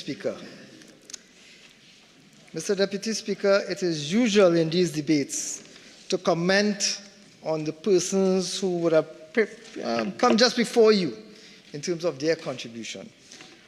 Speaker. Mr. Deputy Speaker, it is usual in these debates to comment on the persons who would have come just before you in terms of their contribution.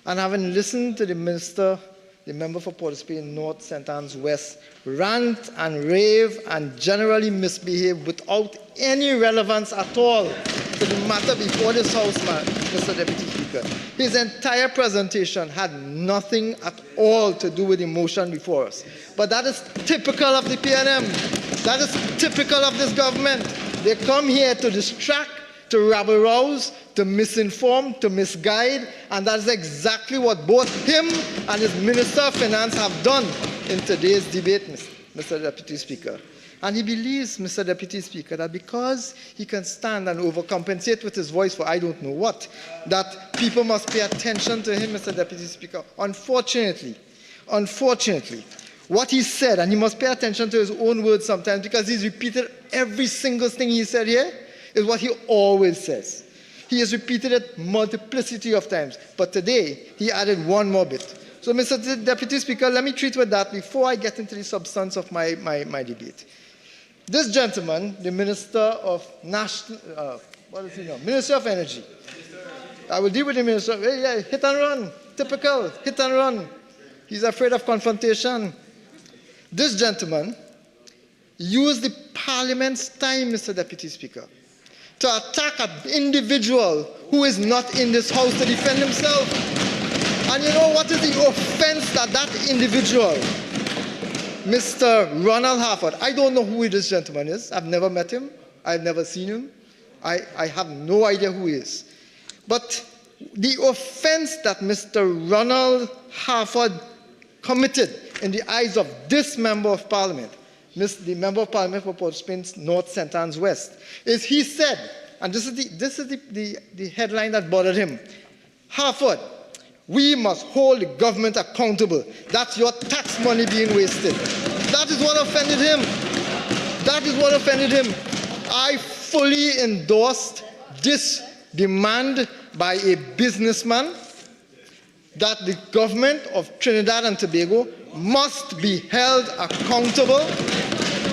And having listened to the Minister, the member for Port of Spain North, St. Anne's West, rant and rave and generally misbehave without any relevance at all to the matter before this House, Mr. Deputy Speaker. His entire presentation had nothing at all to do with the motion before us. But that is typical of the PNM. That is typical of this government. They come here to distract, to rabble-rouse, to misinform, to misguide, and that is exactly what both him and his Minister of Finance have done in today's debate, Mr. Deputy Speaker. And he believes, Mr. Deputy Speaker, that because he can stand and overcompensate with his voice for I don't know what, that people must pay attention to him, Mr. Deputy Speaker. Unfortunately, what he said, and he must pay attention to his own words sometimes because he's repeated every single thing he said here, is what he always says. He has repeated it multiplicity of times, but today he added one more bit. So, Mr. Deputy Speaker, let me treat with that before I get into the substance of my debate. This gentleman, the Minister of Minister of Energy. I will deal with the Minister. Yeah, hit and run, typical, hit and run. He's afraid of confrontation. This gentleman used the Parliament's time, Mr. Deputy Speaker, to attack an individual who is not in this House to defend himself. And you know what is the offense that that individual, Mr. Ronald Harford, I don't know who this gentleman is. I've never met him. I've never seen him. I have no idea who he is. But the offense that Mr. Ronald Harford committed in the eyes of this Member of Parliament, the Member of Parliament for Port of Spain North, St. Anne's West, is he said, and this is the headline that bothered him, Harford, we must hold the government accountable. That's your tax money being wasted. That is what offended him. That is what offended him. I fully endorsed this demand by a businessman that the government of Trinidad and Tobago must be held accountable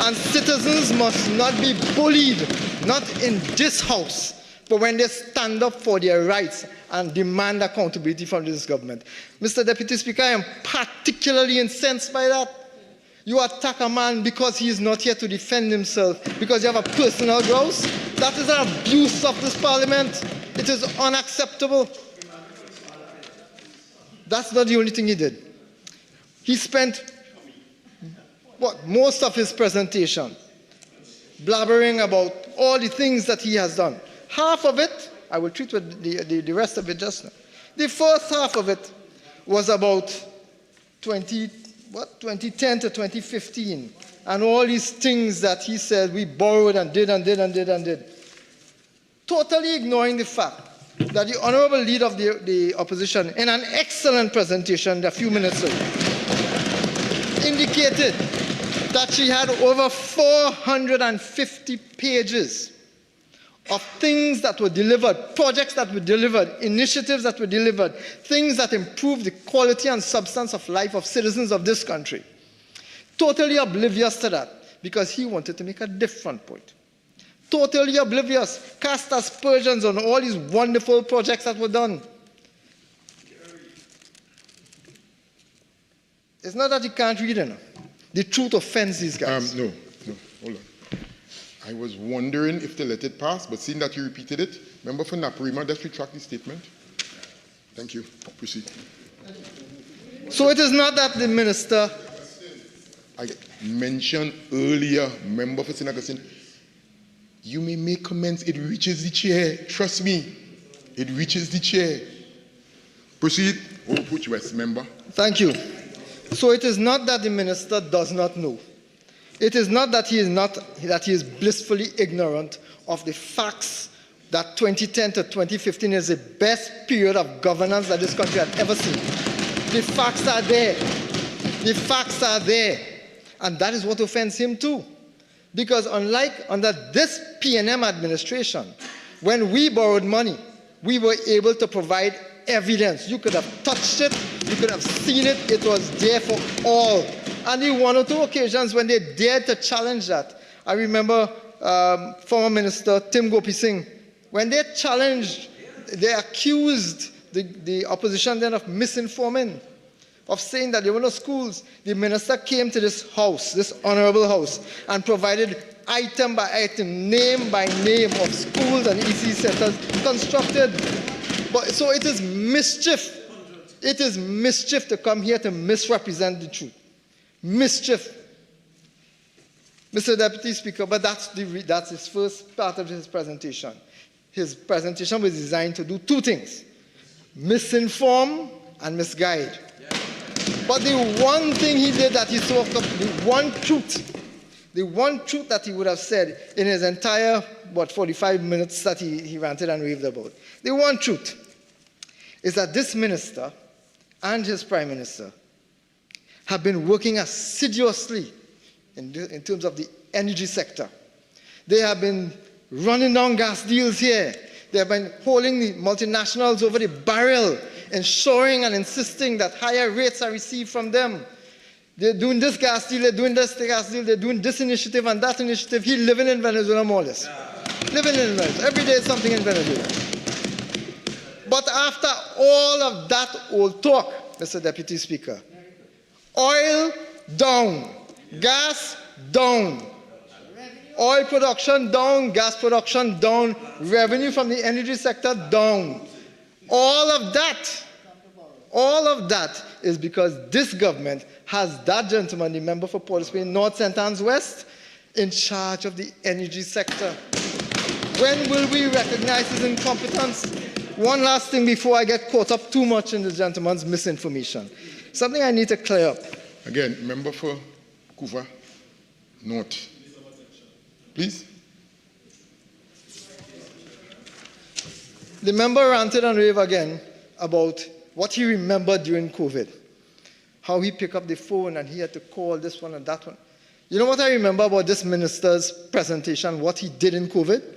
and citizens must not be bullied, not in this House, but when they stand up for their rights and demand accountability from this government. Mr. Deputy Speaker, I am particularly incensed by that. You attack a man because he is not here to defend himself, because you have a personal grouse. That is an abuse of this Parliament. It is unacceptable. That's not the only thing he did. He spent most of his presentation blabbering about all the things that he has done. Half of it, I will treat with the rest of it just now. The first half of it was about 2010 to 2015, and all these things that he said we borrowed and did. Totally ignoring the fact that the Honorable Leader of the Opposition, in an excellent presentation a few minutes ago, indicated that she had over 450 pages of things that were delivered, projects that were delivered, initiatives that were delivered, things that improved the quality and substance of life of citizens of this country. Totally oblivious to that, because he wanted to make a different point. Totally oblivious, cast aspersions on all these wonderful projects that were done. It's not that you can't read it. The truth offends these guys. No, hold on. I was wondering if to let it pass, but seeing that you repeated it, member for Naparima, let's retract the statement. Thank you. Proceed. So it is not that the minister... I mentioned earlier, member for St. Augustine, you may make comments, it reaches the chair. Trust me, it reaches the chair. Proceed. Oropouche West, member. Thank you. So it is not that the minister does not know. It is not that he is blissfully ignorant of the facts that 2010 to 2015 is the best period of governance that this country has ever seen. The facts are there. The facts are there. And that is what offends him too. Because unlike under this PNM administration, when we borrowed money, we were able to provide evidence. You could have touched it, You could have seen it. It was there for all. And the one or two occasions when they dared to challenge that. I remember former Minister Tim Gopi Singh, when they challenged, they accused the opposition then of misinforming, of saying that there were no schools. The minister came to this house, this honorable house, and provided item by item, name by name of schools and EC centers constructed. But so it is mischief. It is mischief to come here to misrepresent the truth. Mischief. Mr. Deputy Speaker, but that's his first part of his presentation. His presentation was designed to do two things: misinform and misguide. But the one thing he did that he talked of, the one truth that he would have said in his entire, 45 minutes that he ranted and raved about, the one truth is that this minister and his prime minister have been working assiduously in terms of the energy sector. They have been running down gas deals here. They have been holding the multinationals over the barrel, ensuring and insisting that higher rates are received from them. They're doing this gas deal, they're doing this gas deal, they're doing this initiative and that initiative. He's living in Venezuela more or less. Living in Venezuela. Every day is something in Venezuela. But after all of that old talk, Mr. Deputy Speaker, oil down, gas down, oil production down, gas production down, revenue from the energy sector down. All of that is because this government has that gentleman, the member for Port of Spain, North St. Anne's West, in charge of the energy sector. When will we recognize his incompetence? One last thing before I get caught up too much in this gentleman's misinformation. Something I need to clear up. Again, member for Couva North. Please. The member ranted and raved again about what he remembered during COVID. How he picked up the phone and he had to call this one and that one. You know what I remember about this minister's presentation, what he did in COVID?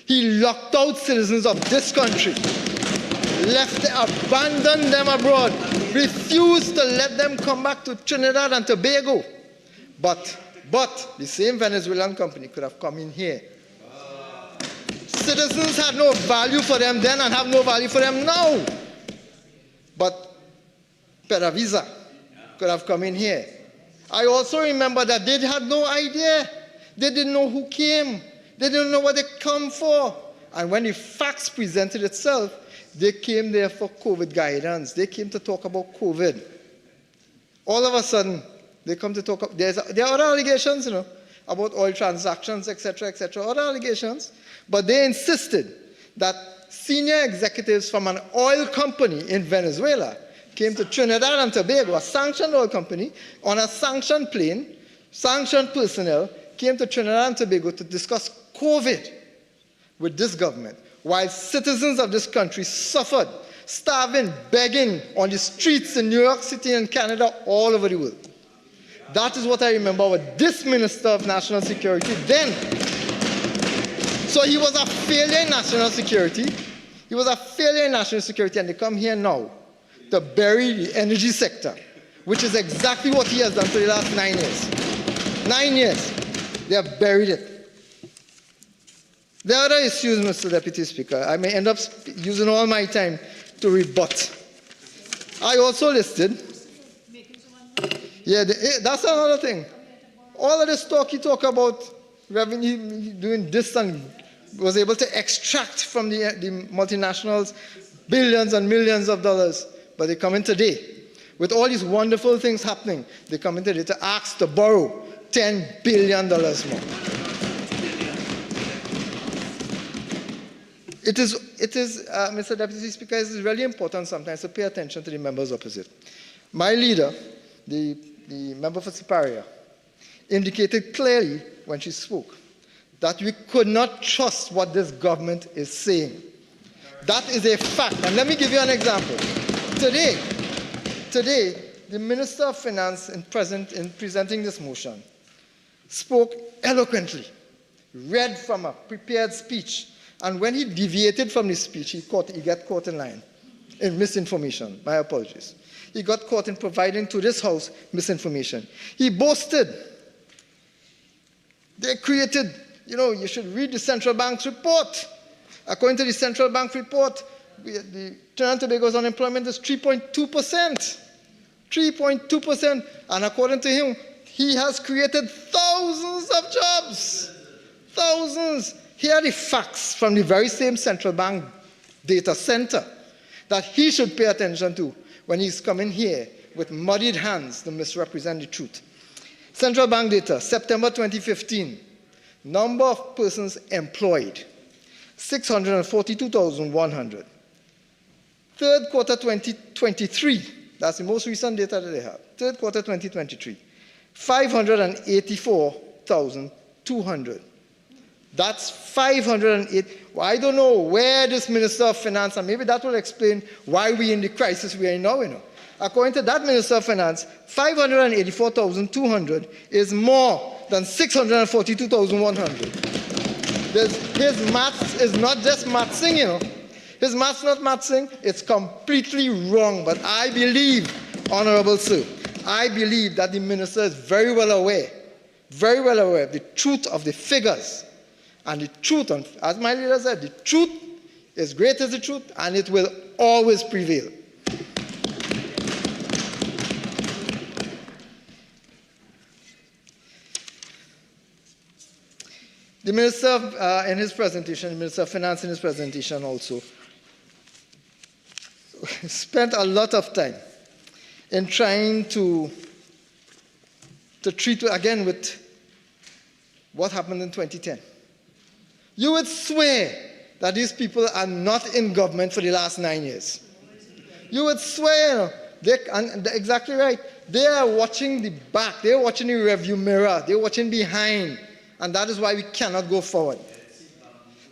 He locked out citizens of this country, abandoned them abroad, refused to let them come back to Trinidad and Tobago. But the same Venezuelan company could have come in here. Citizens had no value for them then and have no value for them now. But PedVisa could have come in here. I also remember that they had no idea. They didn't know who came. They didn't know what they come for. And when the facts presented itself, they came there for COVID guidance. They came to talk about COVID. All of a sudden, they come to talk. There are other allegations, about oil transactions, etc., other allegations. But they insisted that senior executives from an oil company in Venezuela came to Trinidad and Tobago, a sanctioned oil company, on a sanctioned plane, sanctioned personnel, came to Trinidad and Tobago to discuss COVID with this government, while citizens of this country suffered, starving, begging on the streets in New York City and Canada, all over the world. That is what I remember with this Minister of National Security then. So he was a failure in national security. He was a failure in national security, and they come here now to bury the energy sector, which is exactly what he has done for the last 9 years. 9 years. They have buried it. There are other issues, Mr. Deputy Speaker. I may end up using all my time to rebut. I also listed, that's another thing. All of this talk he talk about revenue, doing this, and was able to extract from the multinationals billions and millions of dollars. But they come in today, with all these wonderful things happening, they come in today to ask to borrow $10 billion more. It is, Mr. Deputy Speaker, it is really important sometimes to pay attention to the members opposite. My leader, the member for Siparia, indicated clearly when she spoke that we could not trust what this government is saying. That is a fact. And let me give you an example. Today, the Minister of Finance, in presenting this motion, spoke eloquently, read from a prepared speech, and when he deviated from the speech, he got caught in line, in misinformation. My apologies. he got caught in providing to this House misinformation. He boasted. They created, you should read the Central Bank's report. According to the Central Bank report, the Trinidad and Tobago's unemployment is 3.2%. 3.2%. And according to him, he has created thousands of jobs. Thousands. Here are the facts from the very same Central Bank data center that he should pay attention to when he's coming here with muddied hands to misrepresent the truth. Central Bank data, September 2015, number of persons employed, 642,100. Third quarter 2023, that's the most recent data that they have. Third quarter 2023, 584,200. That's 508. Well, I don't know where this Minister of Finance, and maybe that will explain why we're in the crisis we are in now. According to that Minister of Finance, 584,200 is more than 642,100. His maths is not just mathsing, His maths not mathsing, it's completely wrong. But I believe, Honorable Sir, I believe that the Minister is very well aware of the truth of the figures. And the truth, as my leader said, the truth is great as the truth, and it will always prevail. The Minister in his presentation, the Minister of Finance in his presentation also, spent a lot of time in trying to treat, again, with what happened in 2010. You would swear that these people are not in government for the last 9 years. You would swear, and exactly right. They are watching the back. They're watching the rearview mirror. They're watching behind. And that is why we cannot go forward.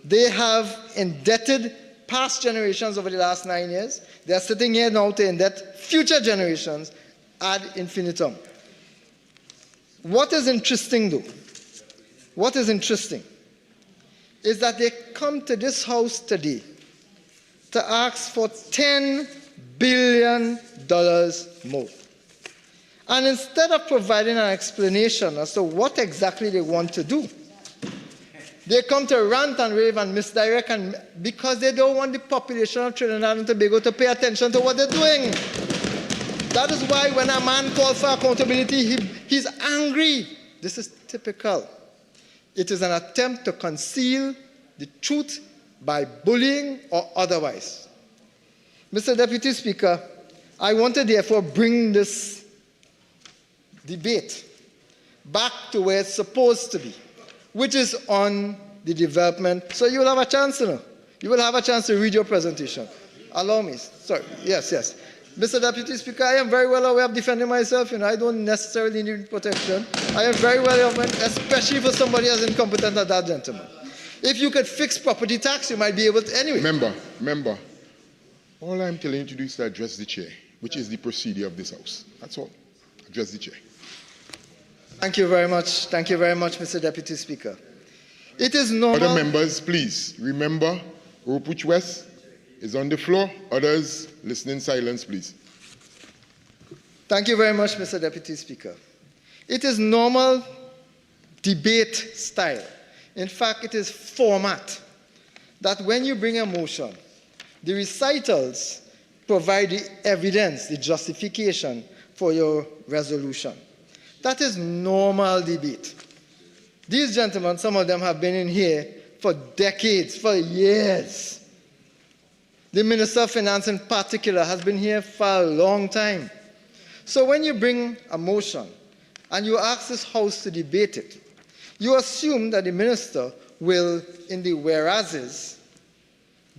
They have indebted past generations over the last 9 years. They are sitting here now to indebt future generations ad infinitum. What is interesting, though, is that they come to this House today to ask for $10 billion more. And instead of providing an explanation as to what exactly they want to do, they come to rant and rave and misdirect, because they don't want the population of Trinidad and Tobago to pay attention to what they're doing. That is why when a man calls for accountability, he's angry. This is typical. It is an attempt to conceal the truth by bullying or otherwise. Mr. Deputy Speaker, I want to therefore bring this debate back to where it's supposed to be, which is on the development. So you will have a chance, You will have a chance to read your presentation. Allow me. Sorry. Yes. Mr. Deputy Speaker, I am very well aware of defending myself. I don't necessarily need protection. I am very well aware, especially for somebody as incompetent as that gentleman. If you could fix property tax, you might be able to anyway. Member, all I'm telling you to do is to address the chair, which is the procedure of this House. That's all. Address the chair. Thank you very much. Thank you very much, Mr. Deputy Speaker. It is normal. Other members, please remember, Oropouche West is on the floor. Others, listen in silence, please. Thank you very much, Mr. Deputy Speaker. It is normal debate style. In fact, it is format that when you bring a motion, the recitals provide the evidence, the justification for your resolution. That is normal debate. These gentlemen, some of them have been in here for decades, for years. The Minister of Finance in particular has been here for a long time. So when you bring a motion and you ask this House to debate it, you assume that the minister will, in the whereases,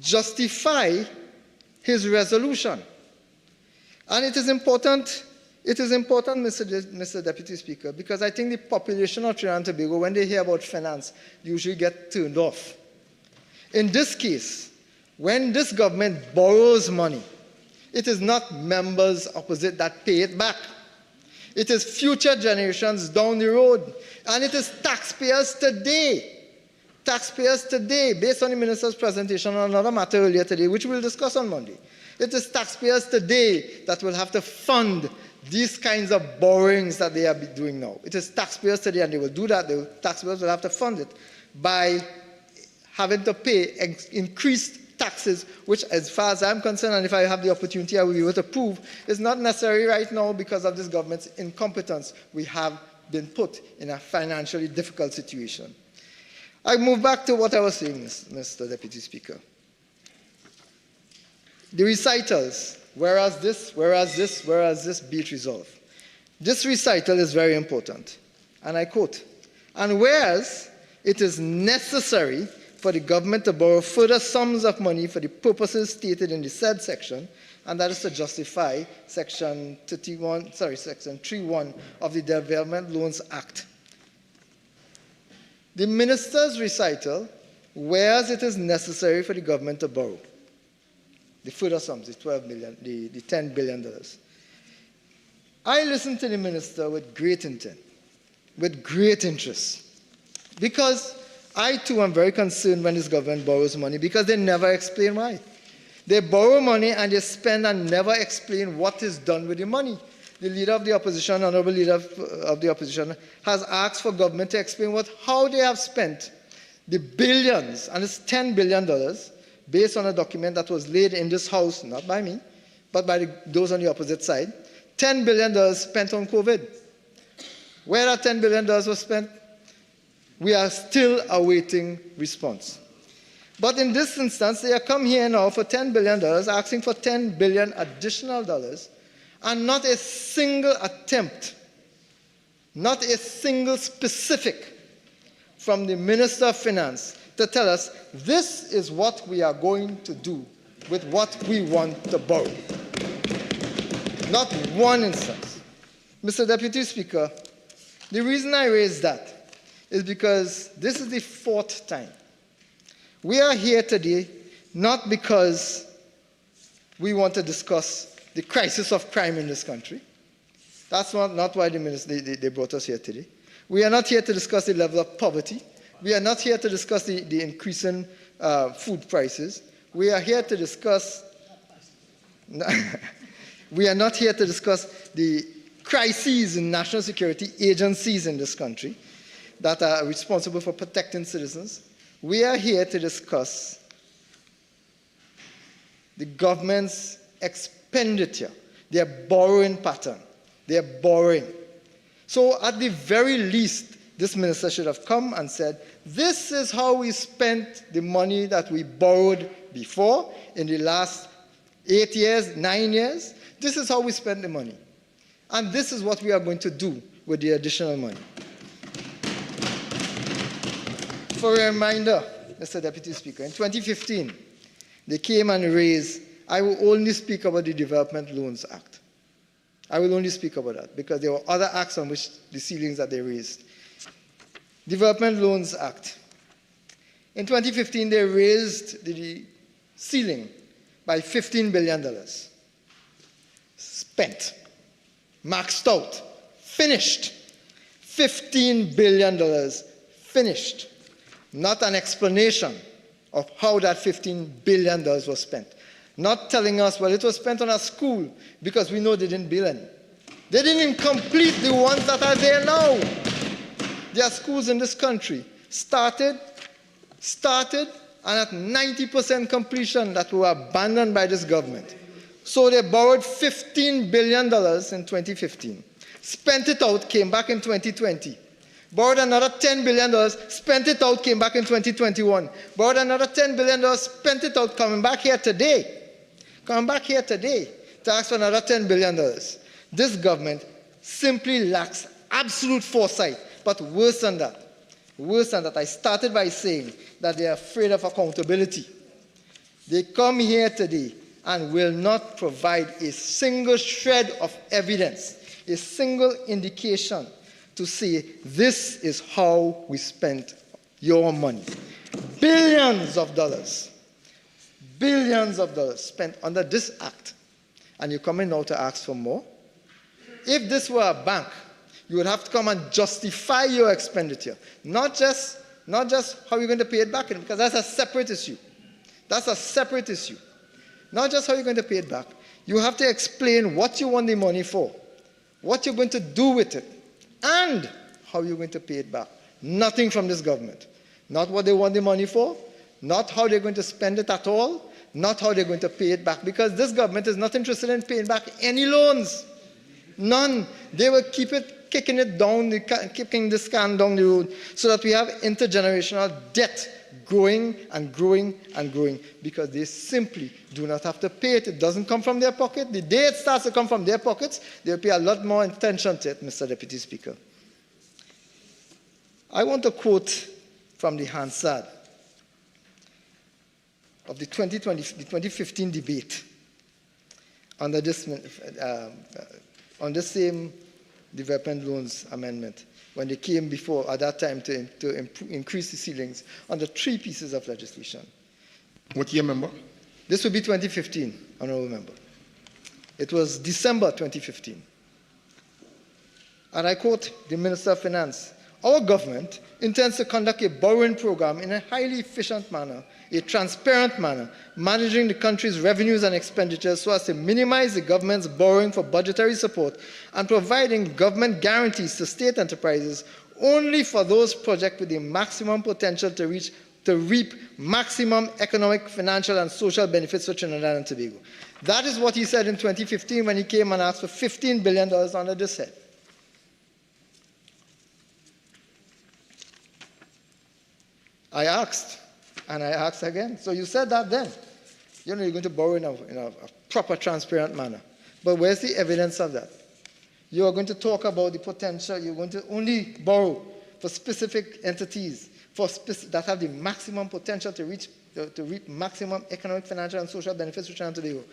justify his resolution. And it is important, Mr. Deputy Speaker, because I think the population of Trinidad and Tobago, when they hear about finance, usually get turned off. In this case, when this government borrows money, it is not members opposite that pay it back. It is future generations down the road. And it is taxpayers today, based on the minister's presentation on another matter earlier today, which we'll discuss on Monday. It is taxpayers today that will have to fund these kinds of borrowings that they are doing now. It is taxpayers today, and they will do that. The taxpayers will have to fund it by having to pay increased taxes, which, as far as I'm concerned, and if I have the opportunity, I will be able to prove, is not necessary right now because of this government's incompetence. We have been put in a financially difficult situation. I move back to what I was saying, Mr. Deputy Speaker. The recitals, whereas this, be it resolved. This recital is very important, and I quote, "And whereas it is necessary for the government to borrow further sums of money for the purposes stated in the said section," and that is to justify section 3.1 of the Development Loans Act. The minister's recital, whereas it is necessary for the government to borrow the further sums, the $10 billion. I listened to the minister with great intent, with great interest, because I too am very concerned when this government borrows money, because they never explain why. They borrow money and they spend and never explain what is done with the money. The leader of the opposition, honorable leader of the opposition, has asked for government to explain how they have spent the billions, and it's $10 billion, based on a document that was laid in this house, not by me, but by those on the opposite side. $10 billion spent on COVID. Where that $10 billion was spent, we are still awaiting response. But in this instance, they have come here now for $10 billion, asking for $10 billion additional dollars, and not a single attempt, not a single specific from the Minister of Finance to tell us this is what we are going to do with what we want to borrow. Not one instance. Mr. Deputy Speaker, the reason I raise that is because this is the fourth time. We are here today not because we want to discuss the crisis of crime in this country. That's not why they brought us here today. We are not here to discuss the level of poverty. We are not here to discuss the increasing food prices. We are here to discuss we are not here to discuss the crises in national security agencies in this country that are responsible for protecting citizens. We are here to discuss the government's expenditure, their borrowing pattern. They are borrowing. So at the very least, this minister should have come and said, this is how we spent the money that we borrowed before in the last 8 years, 9 years. This is how we spent the money. And this is what we are going to do with the additional money. For a reminder, Mr. Deputy Speaker, in 2015, they came and raised, I will only speak about the Development Loans Act. I will only speak about that because there were other acts on which the ceilings that they raised. Development Loans Act. In 2015, they raised the ceiling by $15 billion. Spent, maxed out, finished. $15 billion finished. Not an explanation of how that $15 billion was spent. Not telling us, well, it was spent on a school because we know they didn't build any. They didn't even complete the ones that are there now. There are schools in this country started, and at 90% completion that were abandoned by this government. So they borrowed $15 billion in 2015, spent it out, came back in 2020. Borrowed another $10 billion, spent it out, came back in 2021. Borrowed another $10 billion, spent it out, coming back here today. Coming back here today to ask for another $10 billion. This government simply lacks absolute foresight. But worse than that, I started by saying that they are afraid of accountability. They come here today and will not provide a single shred of evidence, a single indication to say this is how we spent your money. Billions of dollars spent under this act, and you're coming now to ask for more? If this were a bank, you would have to come and justify your expenditure, not just how you're going to pay it back, because that's a separate issue. That's a separate issue. Not just how you're going to pay it back. You have to explain what you want the money for, what you're going to do with it, and how you're going to pay it back. Nothing from this government. Not what they want the money for, not how they're going to spend it at all, not how they're going to pay it back, because this government is not interested in paying back any loans. None. They will keep it, kicking it down, kicking the can down the road, so that we have intergenerational debt growing and growing and growing, because they simply do not have to pay it. It doesn't come from their pocket. The day it starts to come from their pockets, they'll pay a lot more attention to it, Mr. Deputy Speaker. I want to quote from the Hansard of the 2015 debate under this, on the same development loans amendment, when they came before at that time to increase the ceilings on the 3 pieces of legislation. What year, member? This would be 2015, honorable member. It was December 2015. And I quote the Minister of Finance: "Our government intends to conduct a borrowing program in a highly efficient manner, a transparent manner, managing the country's revenues and expenditures so as to minimize the government's borrowing for budgetary support and providing government guarantees to state enterprises only for those projects with the maximum potential to reap maximum economic, financial, and social benefits for Trinidad and Tobago." That is what he said in 2015 when he came and asked for $15 billion under this head. I asked, and I asked again. So you said that then. You're going to borrow in a proper, transparent manner. But where's the evidence of that? You are going to talk about the potential. You're going to only borrow for specific entities that have the maximum potential to reap maximum economic, financial, and social benefits for Trinidad and Tobago.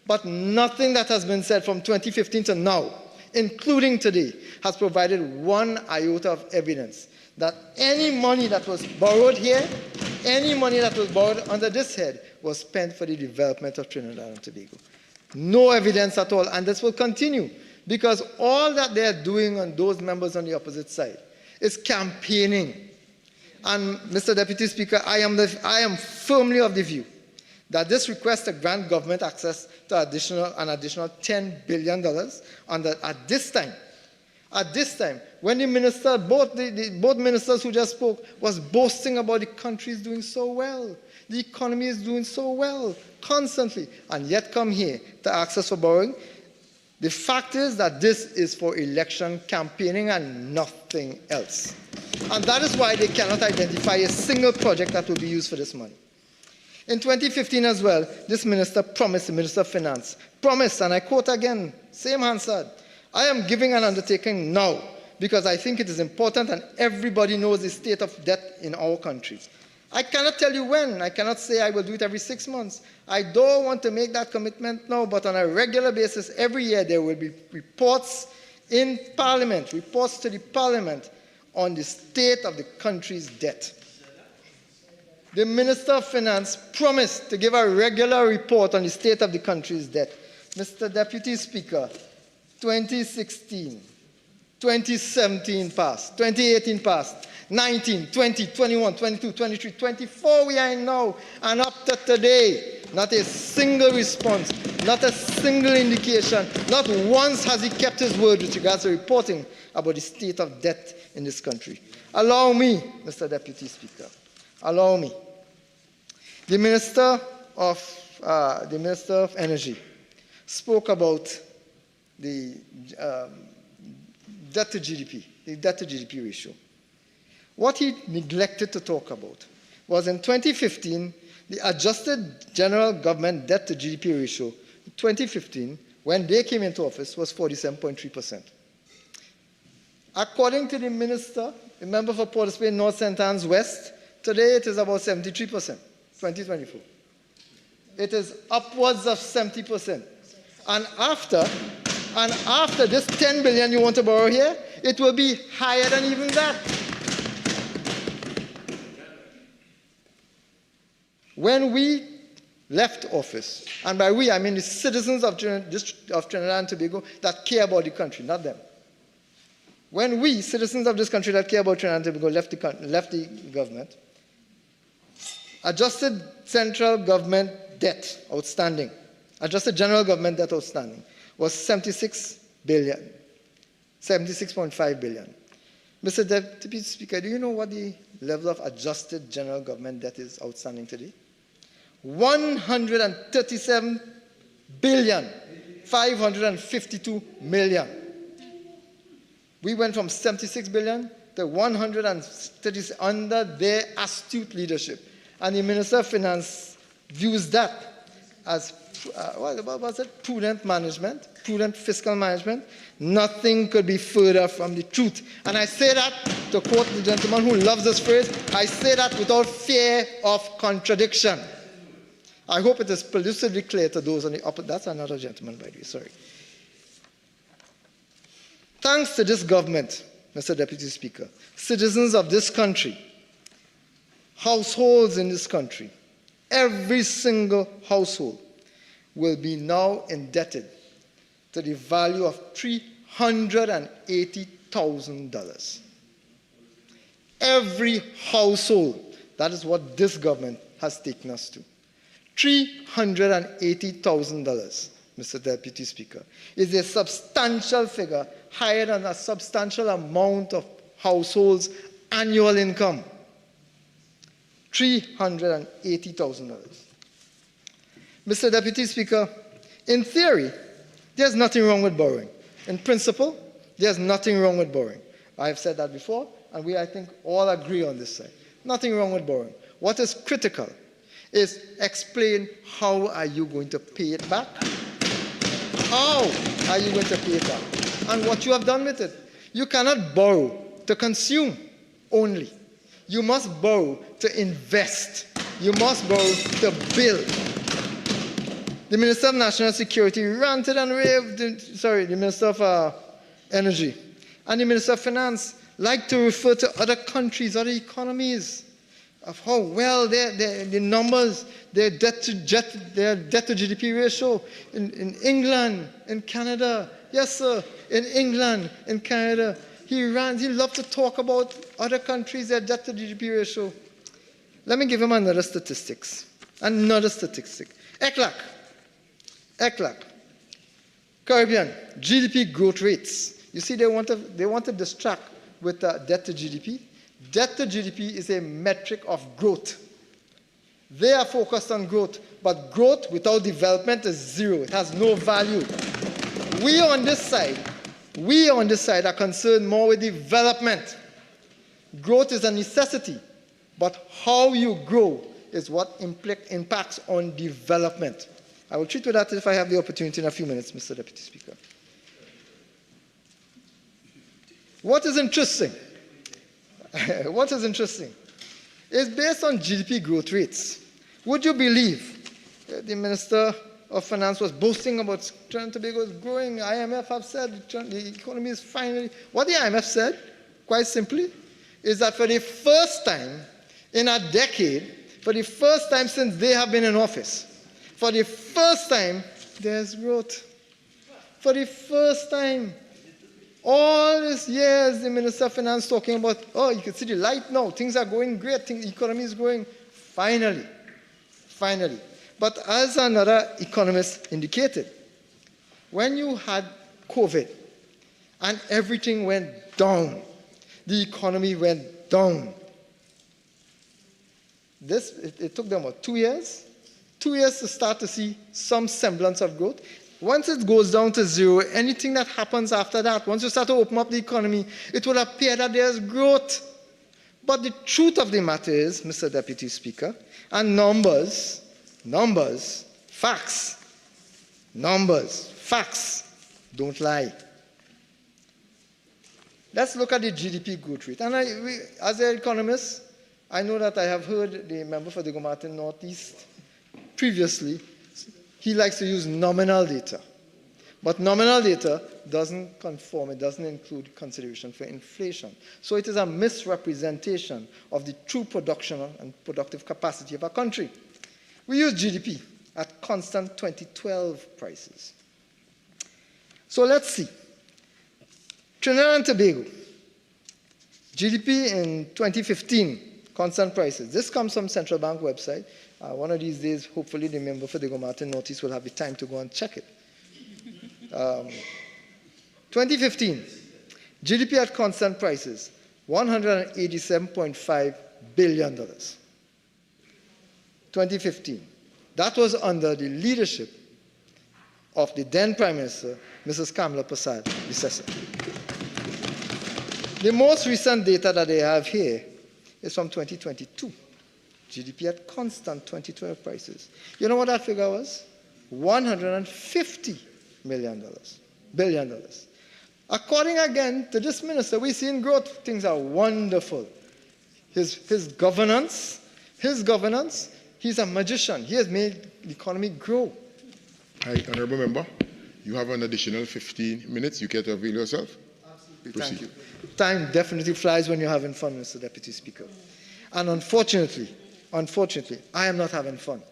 But nothing that has been said from 2015 to now, including today, has provided one iota of evidence that any money that was borrowed here, any money that was borrowed under this head, was spent for the development of Trinidad and Tobago. No evidence at all, and this will continue, because all that they are doing on those members on the opposite side is campaigning. And Mr. Deputy Speaker, I am firmly of the view that this request to grant government access to an additional $10 billion at this time, when the minister, both ministers who just spoke, was boasting about the country is doing so well, the economy is doing so well, constantly, and yet come here to ask us for borrowing. The fact is that this is for election campaigning and nothing else. And that is why they cannot identify a single project that will be used for this money. In 2015 as well, this minister promised, the Minister of Finance, promised, and I quote again, same Hansard, "I am giving an undertaking now because I think it is important and everybody knows the state of debt in our country. I cannot tell you when. I cannot say I will do it every 6 months. I don't want to make that commitment now, but on a regular basis, every year there will be reports in Parliament, reports to the Parliament on the state of the country's debt." The Minister of Finance promised to give a regular report on the state of the country's debt. Mr. Deputy Speaker, 2016, 2017 passed, 2018 passed, 19, 20, 21, 22, 23, 24 we are in now, and up to today, not a single response, not a single indication, not once has he kept his word with regards to reporting about the state of debt in this country. Allow me, Mr. Deputy Speaker, allow me. The Minister of Energy spoke about the debt to GDP, the debt to GDP ratio. What he neglected to talk about was in 2015, the adjusted general government debt to GDP ratio in 2015, when they came into office, was 47.3%. According to the minister, the member for Port of Spain, North St. Anne's West, today it is about 73%, 2024. It is upwards of 70%. And after this 10 billion you want to borrow here, it will be higher than even that. When we left office, and by we I mean the citizens of Trinidad and Tobago that care about the country, not them. When we, citizens of this country that care about Trinidad and Tobago, left the government, adjusted central government debt outstanding adjusted general government debt outstanding, was 76 billion, 76.5 billion. Mr. Deputy Speaker, do you know what the level of adjusted general government debt is outstanding today? 137 billion, 552 million. We went from 76 billion to 130 under their astute leadership. And the Minister of Finance views that as, what was it? Prudent management, prudent fiscal management. Nothing could be further from the truth. And I say that, to quote the gentleman who loves this phrase, I say that without fear of contradiction. I hope it is pellucidly clear to those on the upper. That's another gentleman, by the way, sorry. Thanks to this government, Mr. Deputy Speaker, citizens of this country, households in this country, every single household will be now indebted to the value of $380,000. Every household, that is what this government has taken us to. $380,000, Mr. Deputy Speaker, is a substantial figure, higher than a substantial amount of households' annual income. $380,000. Mr. Deputy Speaker, in theory, there's nothing wrong with borrowing. In principle, there's nothing wrong with borrowing. I've said that before, and we, I think, all agree on this side. Nothing wrong with borrowing. What is critical is explain how are you going to pay it back? How are you going to pay it back? And what you have done with it. You cannot borrow to consume only. You must borrow to invest. You must borrow to build. The Minister of National Security ranted and raved, the Minister of Energy and the Minister of Finance like to refer to other countries, other economies, of how well the numbers, their debt to GDP ratio in England, in Canada. Yes, sir, in England, in Canada. He loved to talk about other countries, their debt to GDP ratio. Let me give him another statistic. ECLAC, Caribbean, GDP growth rates. You see, they want to distract with debt to GDP. Debt to GDP is a metric of growth. They are focused on growth, but growth without development is zero. It has no value. We on this side are concerned more with development. Growth is a necessity, but how you grow is what impacts on development. I will treat with that if I have the opportunity in a few minutes, Mr. Deputy Speaker. What is interesting is based on GDP growth rates. Would you believe the Minister of Finance was boasting about Trinidad and Tobago is growing? IMF have said the economy is finally. What the IMF said, quite simply, is that for the first time in a decade, for the first time since they have been in office, for the first time, there's growth. For the first time. All these years, the Minister of Finance talking about, oh, you can see the light now. Things are going great. The economy is growing. Finally. But as another economist indicated, when you had COVID and everything went down, the economy went down. It took them, 2 years? 2 years to start to see some semblance of growth. Once it goes down to zero, anything that happens after that, once you start to open up the economy, it will appear that there's growth. But the truth of the matter is, Mr. Deputy Speaker, and numbers, facts don't lie. Let's look at the GDP growth rate. And as an economist, I know that I have heard the member for the Gov't Northeast previously. He likes to use nominal data. But nominal data doesn't conform, it doesn't include consideration for inflation. So it is a misrepresentation of the true production and productive capacity of our country. We use GDP at constant 2012 prices. So let's see. Trinidad and Tobago, GDP in 2015 Constant prices. This comes from Central Bank website. One of these days, hopefully the member for the Gov't Northeast will have the time to go and check it. 2015, GDP at constant prices, $187.5 billion. 2015. That was under the leadership of the then Prime Minister, Mrs. Kamala Prasad, the successor. The most recent data that they have here is from 2022. GDP at constant 2012 prices. You know what that figure was? $150 billion. According again to this minister, we see in growth, things are wonderful. His governance, he's a magician. He has made the economy grow. Hi, Honorable Member. You have an additional 15 minutes. You care to avail yourself? Absolutely. Proceed. Thank you. Time definitely flies when you're having fun, Mr. Deputy Speaker. And unfortunately, I am not having fun.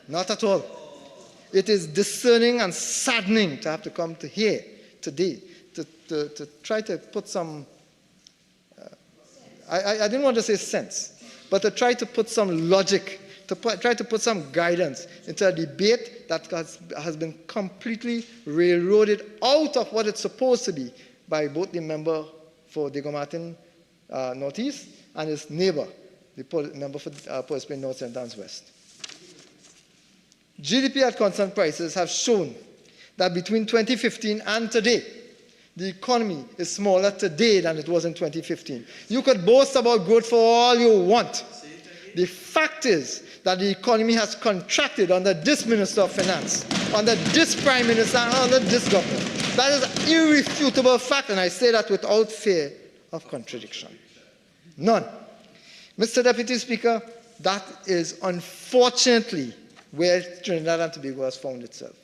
Not at all. It is discerning and saddening to have to come to here today to try to put some, I didn't want to say sense, but to try to put some logic, try to put some guidance into a debate that has been completely railroaded out of what it's supposed to be by both the member for the Gov't Northeast and his neighbor, the member for Port Spain North and Dance West. GDP at constant prices have shown that between 2015 and today, the economy is smaller today than it was in 2015. You could boast about growth for all you want. The fact is that the economy has contracted under this Minister of Finance, under this Prime Minister, and under this government. That is an irrefutable fact, and I say that without fear of contradiction. None. Mr. Deputy Speaker, that is unfortunately where Trinidad and Tobago has found itself.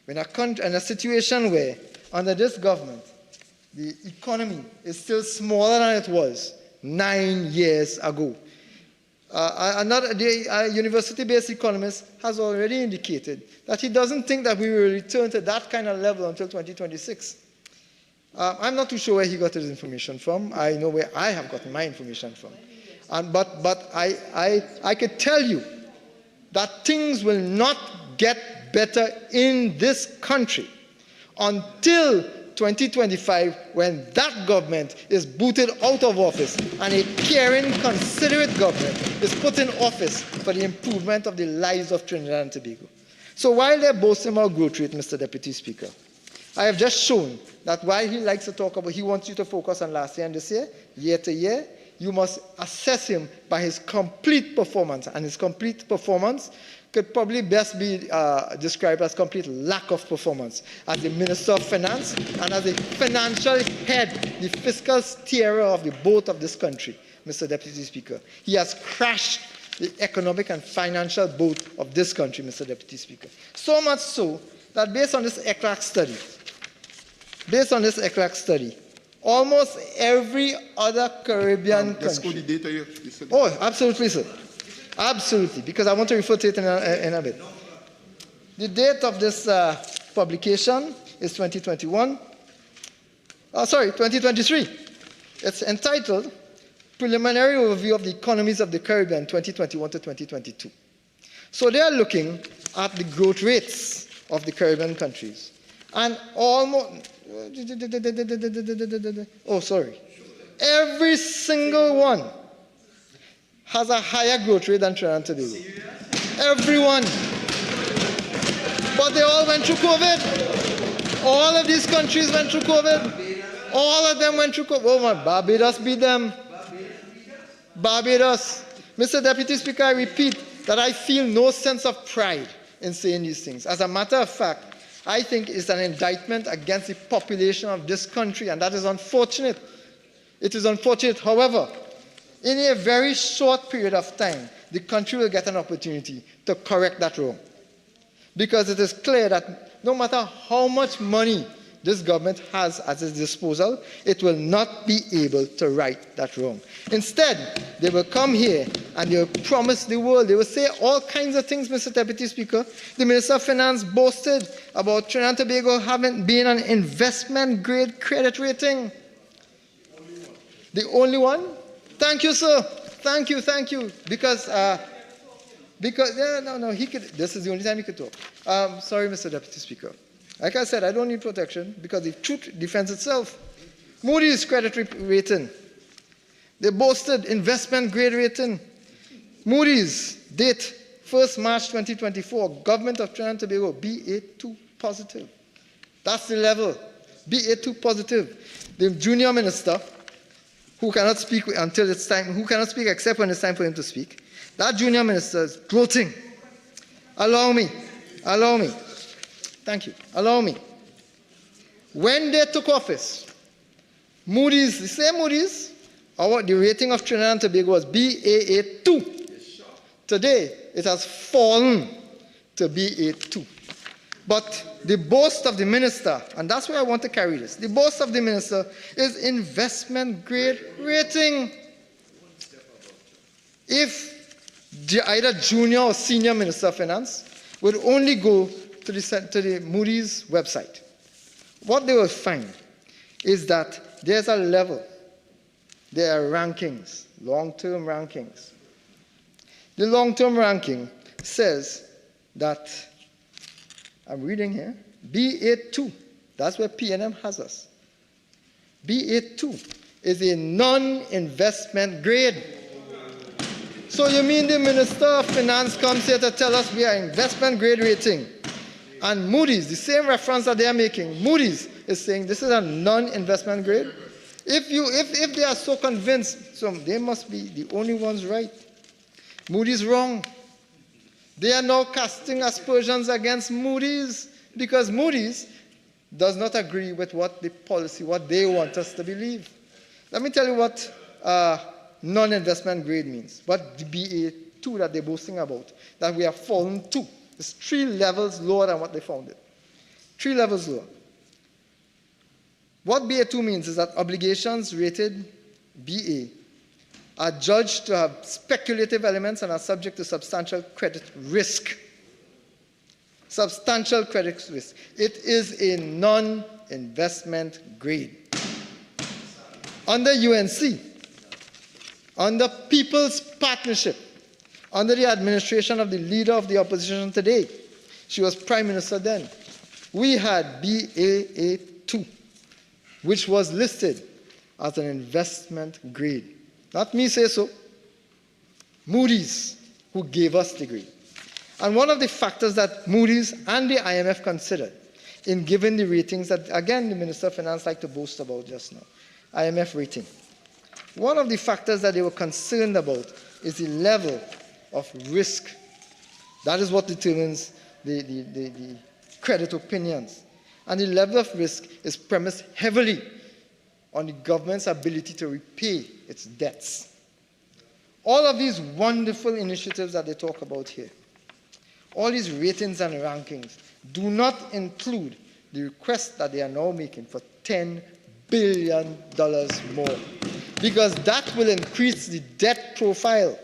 In a situation where, under this government, the economy is still smaller than it was 9 years ago. A university-based economist has already indicated that he doesn't think that we will return to that kind of level until 2026. I'm not too sure where he got his information from. I know where I have gotten my information from. But I could tell you that things will not get better in this country until 2025, when that government is booted out of office and a caring, considerate government is put in office for the improvement of the lives of Trinidad and Tobago. So while they're boasting about growth rate, Mr. Deputy Speaker, I have just shown that while he likes to talk about, he wants you to focus on last year and this year to year, you must assess him by his complete performance. And his complete performance could probably best be described as complete lack of performance as the Minister of Finance and as the financial head, the fiscal steerer of the boat of this country, Mr. Deputy Speaker. He has crashed the economic and financial boat of this country, Mr. Deputy Speaker. So much so that based on this ECLAC study, almost every other Caribbean country. Let's go the data you said. Oh, absolutely, sir. Absolutely, because I want to refer to it in a bit. The date of this publication is 2021. 2023. It's entitled Preliminary Overview of the Economies of the Caribbean 2021 to 2022. So they are looking at the growth rates of the Caribbean countries. And almost, every single one has a higher growth rate than Trinidad and Tobago. Everyone. But they all went through COVID. All of these countries went through COVID. All of them went through COVID. Oh my, Barbados beat them. Barbados. Mr. Deputy Speaker, I repeat that I feel no sense of pride in saying these things. As a matter of fact, I think it's an indictment against the population of this country, and that is unfortunate. It is unfortunate. However, in a very short period of time, the country will get an opportunity to correct that wrong. Because it is clear that no matter how much money this government has at its disposal, it will not be able to right that wrong. Instead, they will come here and they will promise the world. They will say all kinds of things, Mr. Deputy Speaker. The Minister of Finance boasted about Trinidad and Tobago having been an investment-grade credit rating. The only one? Thank you, sir. thank you. Because, yeah, no, he could, this is the only time he could talk. Sorry, Mr. Deputy Speaker. Like I said, I don't need protection because the truth defends itself. Moody's credit rating. They boasted investment grade rating. Moody's, date 1st March 2024, Government of Trinidad and Tobago, Ba2 positive. That's the level, Ba2 positive. The junior minister, who cannot speak until it's time, who cannot speak except when it's time for him to speak, that junior minister is gloating. Allow me. Thank you. Allow me. When they took office, Moody's, the same Moody's, the rating of Trinidad and Tobago was Baa2. Today, it has fallen to Ba2. But the boast of the minister, and that's where I want to carry this, the boast of the minister is investment grade rating. If either junior or senior minister of finance would only go to the Moody's website, what they will find is that there's a level, there are rankings, long-term rankings. The long-term ranking says that, I'm reading here, Ba2, that's where PNM has us. Ba2 is a non-investment grade. So you mean the Minister of Finance comes here to tell us we are investment grade rating? And Moody's, the same reference that they are making, Moody's is saying this is a non-investment grade. If they are so convinced, so they must be the only ones right. Moody's wrong. They are now casting aspersions against Moody's because Moody's does not agree with what the policy, what they want us to believe. Let me tell you what non-investment grade means, what the Ba2 that they're boasting about, that we have fallen to. It's 3 levels lower than what they found it. 3 levels lower. What Ba2 means is that obligations rated Ba are judged to have speculative elements and are subject to substantial credit risk. Substantial credit risk. It is a non-investment grade. Under UNC, under People's Partnership, under the administration of the leader of the opposition today, she was Prime Minister then, we had Baa2, which was listed as an investment grade. Not me say so. Moody's, who gave us the grade. And one of the factors that Moody's and the IMF considered in giving the ratings that, again, the Minister of Finance liked to boast about just now, IMF rating. One of the factors that they were concerned about is the level of risk. That is what determines the credit opinions. And the level of risk is premised heavily on the government's ability to repay its debts. All of these wonderful initiatives that they talk about here, all these ratings and rankings, do not include the request that they are now making for $10 billion more, because that will increase the debt profile.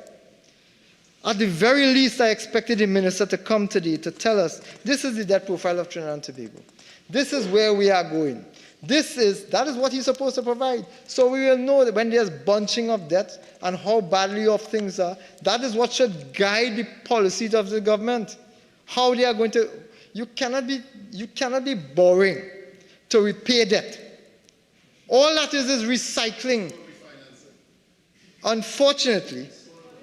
At the very least, I expected the minister to come today to tell us, this is the debt profile of Trinidad and Tobago. This is where we are going. That is what he's supposed to provide. So we will know that when there's bunching of debt and how badly off things are, that is what should guide the policies of the government. How they are going to, you cannot be borrowing to repay debt. All that is recycling. Unfortunately,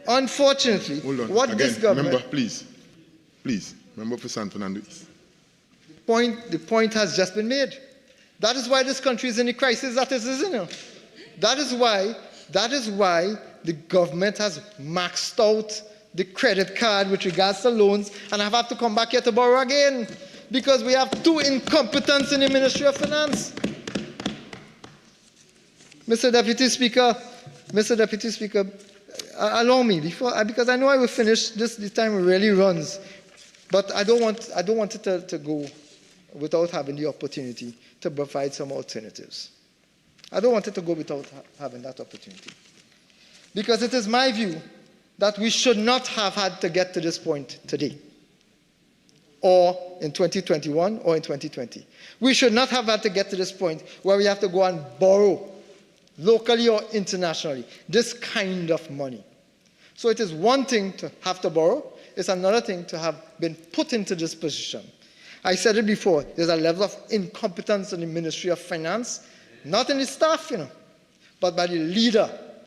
hold on. what Again, this government... remember, please, remember for San Fernando East. The point has just been made. That is why this country is in the crisis that it is in. That is why the government has maxed out the credit card with regards to loans, and I have to come back here to borrow again because we have 2 incompetents in the Ministry of Finance. Mr. Deputy Speaker, allow me because I know I will finish this. The time really runs, but I don't want it to go without having the opportunity to provide some alternatives. I don't want it to go without having that opportunity. Because it is my view that we should not have had to get to this point today, or in 2021, or in 2020. We should not have had to get to this point where we have to go and borrow, locally or internationally, this kind of money. So it is one thing to have to borrow. It's another thing to have been put into this position. I said it before, there's a level of incompetence in the Ministry of Finance, not in the staff, but by the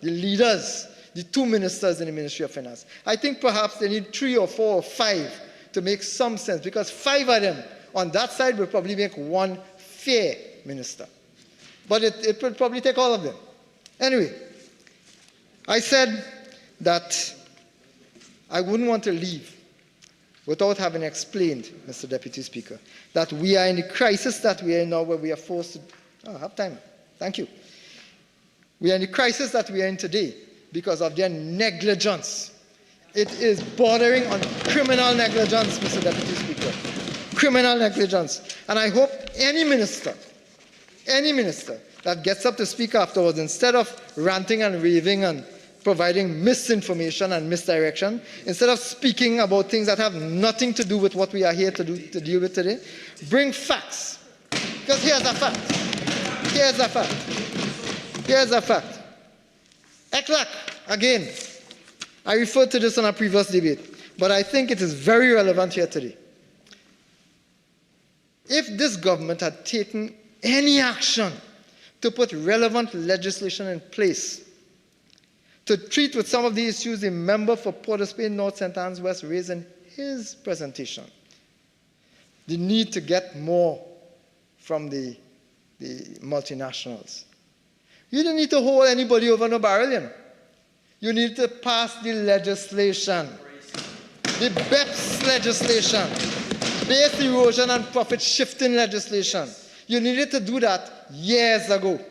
leaders, the two ministers in the Ministry of Finance. I think perhaps they need 3 or 4 or 5 to make some sense, because 5 of them on that side will probably make one fair minister. But it will probably take all of them. Anyway, I said that I wouldn't want to leave without having explained, Mr. Deputy Speaker, that we are in the crisis that we are in now, where we are forced to... Oh, I have time. Thank you. We are in the crisis that we are in today because of their negligence. It is bordering on criminal negligence, Mr. Deputy Speaker. Criminal negligence. And I hope any minister that gets up to speak afterwards, instead of ranting and raving and providing misinformation and misdirection, instead of speaking about things that have nothing to do with what we are here to deal with today, bring facts. Because here's a fact. ECLAC, again, I referred to this in a previous debate, but I think it is very relevant here today. If this government had taken any action to put relevant legislation in place to treat with some of the issues the member for Port of Spain, North St. Anne's West raised in his presentation, the need to get more from the multinationals. You don't need to hold anybody over no barrel, You need to pass the legislation, the BEPS legislation, base erosion and profit shifting legislation. You needed to do that years ago.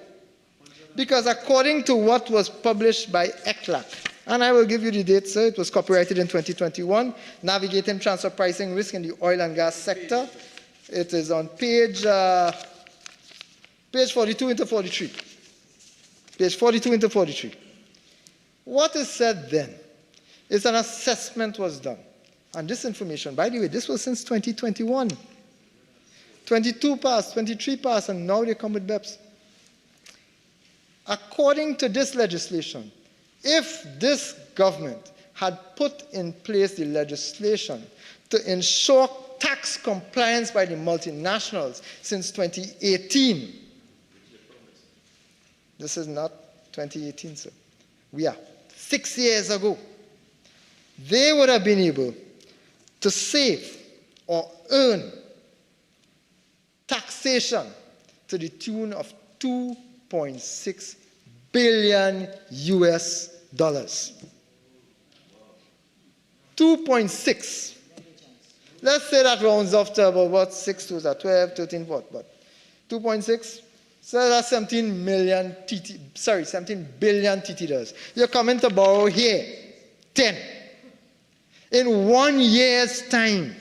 Because according to what was published by ECLAC, and I will give you the date, sir, it was copyrighted in 2021, Navigating Transfer Pricing Risk in the Oil and Gas Sector. It is on page 42 into 43. Page 42 into 43. What is said then is an assessment was done. And this information, by the way, this was since 2021. 22 passed, 23 passed, and now they come with BEPS. According to this legislation, if this government had put in place the legislation to ensure tax compliance by the multinationals since 2018, this is not 2018, sir. We are 6 years ago. They would have been able to save or earn taxation to the tune of $2.6 billion US. 2.6. Let's say that rounds off to about what, 6 to 12, 13, what, but 2.6. So that's 17 billion TT dollars. You're coming to borrow here 10. In 1 year's time,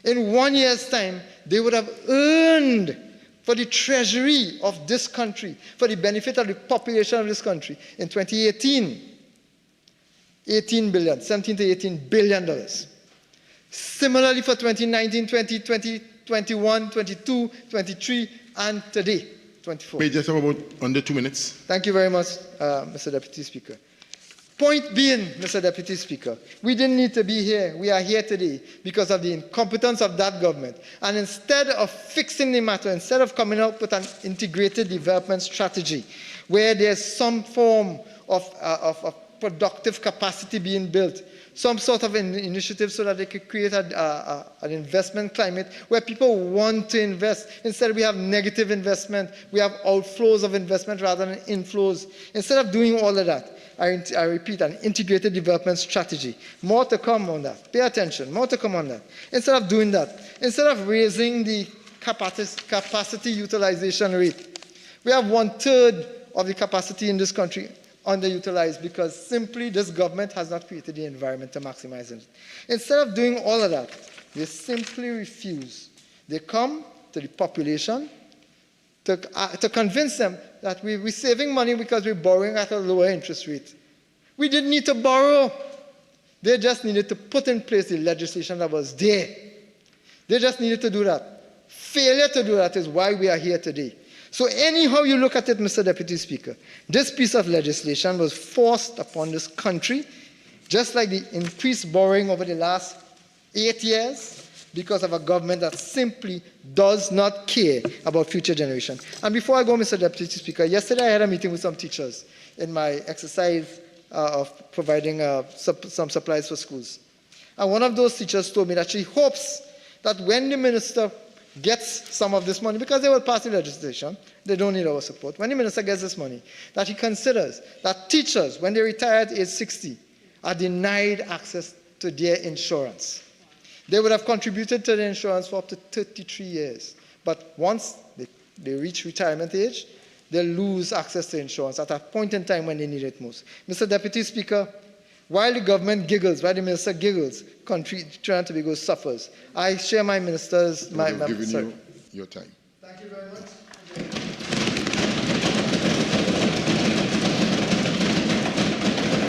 in 1 year's time, they would have earned for the treasury of this country, for the benefit of the population of this country, in 2018, 17 to 18 billion dollars. Similarly for 2019, 2020, 21, 22, 23, and today, 24. Wait, just about under 2 minutes. Thank you very much, Mr. Deputy Speaker. Point being, Mr. Deputy Speaker, we didn't need to be here. We are here today because of the incompetence of that government. And instead of fixing the matter, instead of coming up with an integrated development strategy where there's some form of productive capacity being built, some sort of an initiative so that they could create an investment climate where people want to invest. Instead, we have negative investment. We have outflows of investment rather than inflows. Instead of doing all of that, I repeat, an integrated development strategy. More to come on that. Pay attention. More to come on that. Instead of doing that, instead of raising the capacity utilization rate, we have 1/3 of the capacity in this country underutilized because simply this government has not created the environment to maximize it. Instead of doing all of that, they simply refuse. They come to the population to convince them that we're saving money because we're borrowing at a lower interest rate. We didn't need to borrow. They just needed to put in place the legislation that was there. They just needed to do that. Failure to do that is why we are here today. So anyhow you look at it, Mr. Deputy Speaker, this piece of legislation was forced upon this country, just like the increased borrowing over the last 8 years, because of a government that simply does not care about future generations. And before I go, Mr. Deputy Speaker, yesterday I had a meeting with some teachers in my exercise of providing some supplies for schools. And one of those teachers told me that she hopes that when the minister gets some of this money, because they will pass the legislation, they don't need our support. When the minister gets this money, that he considers that teachers, when they retire at age 60, are denied access to their insurance. They would have contributed to the insurance for up to 33 years. But once they reach retirement age, they lose access to insurance at a point in time when they need it most. Mr. Deputy Speaker, while the government giggles, while the minister giggles, country trying to be good suffers. I share my minister's... I've given you your time. Thank you very much.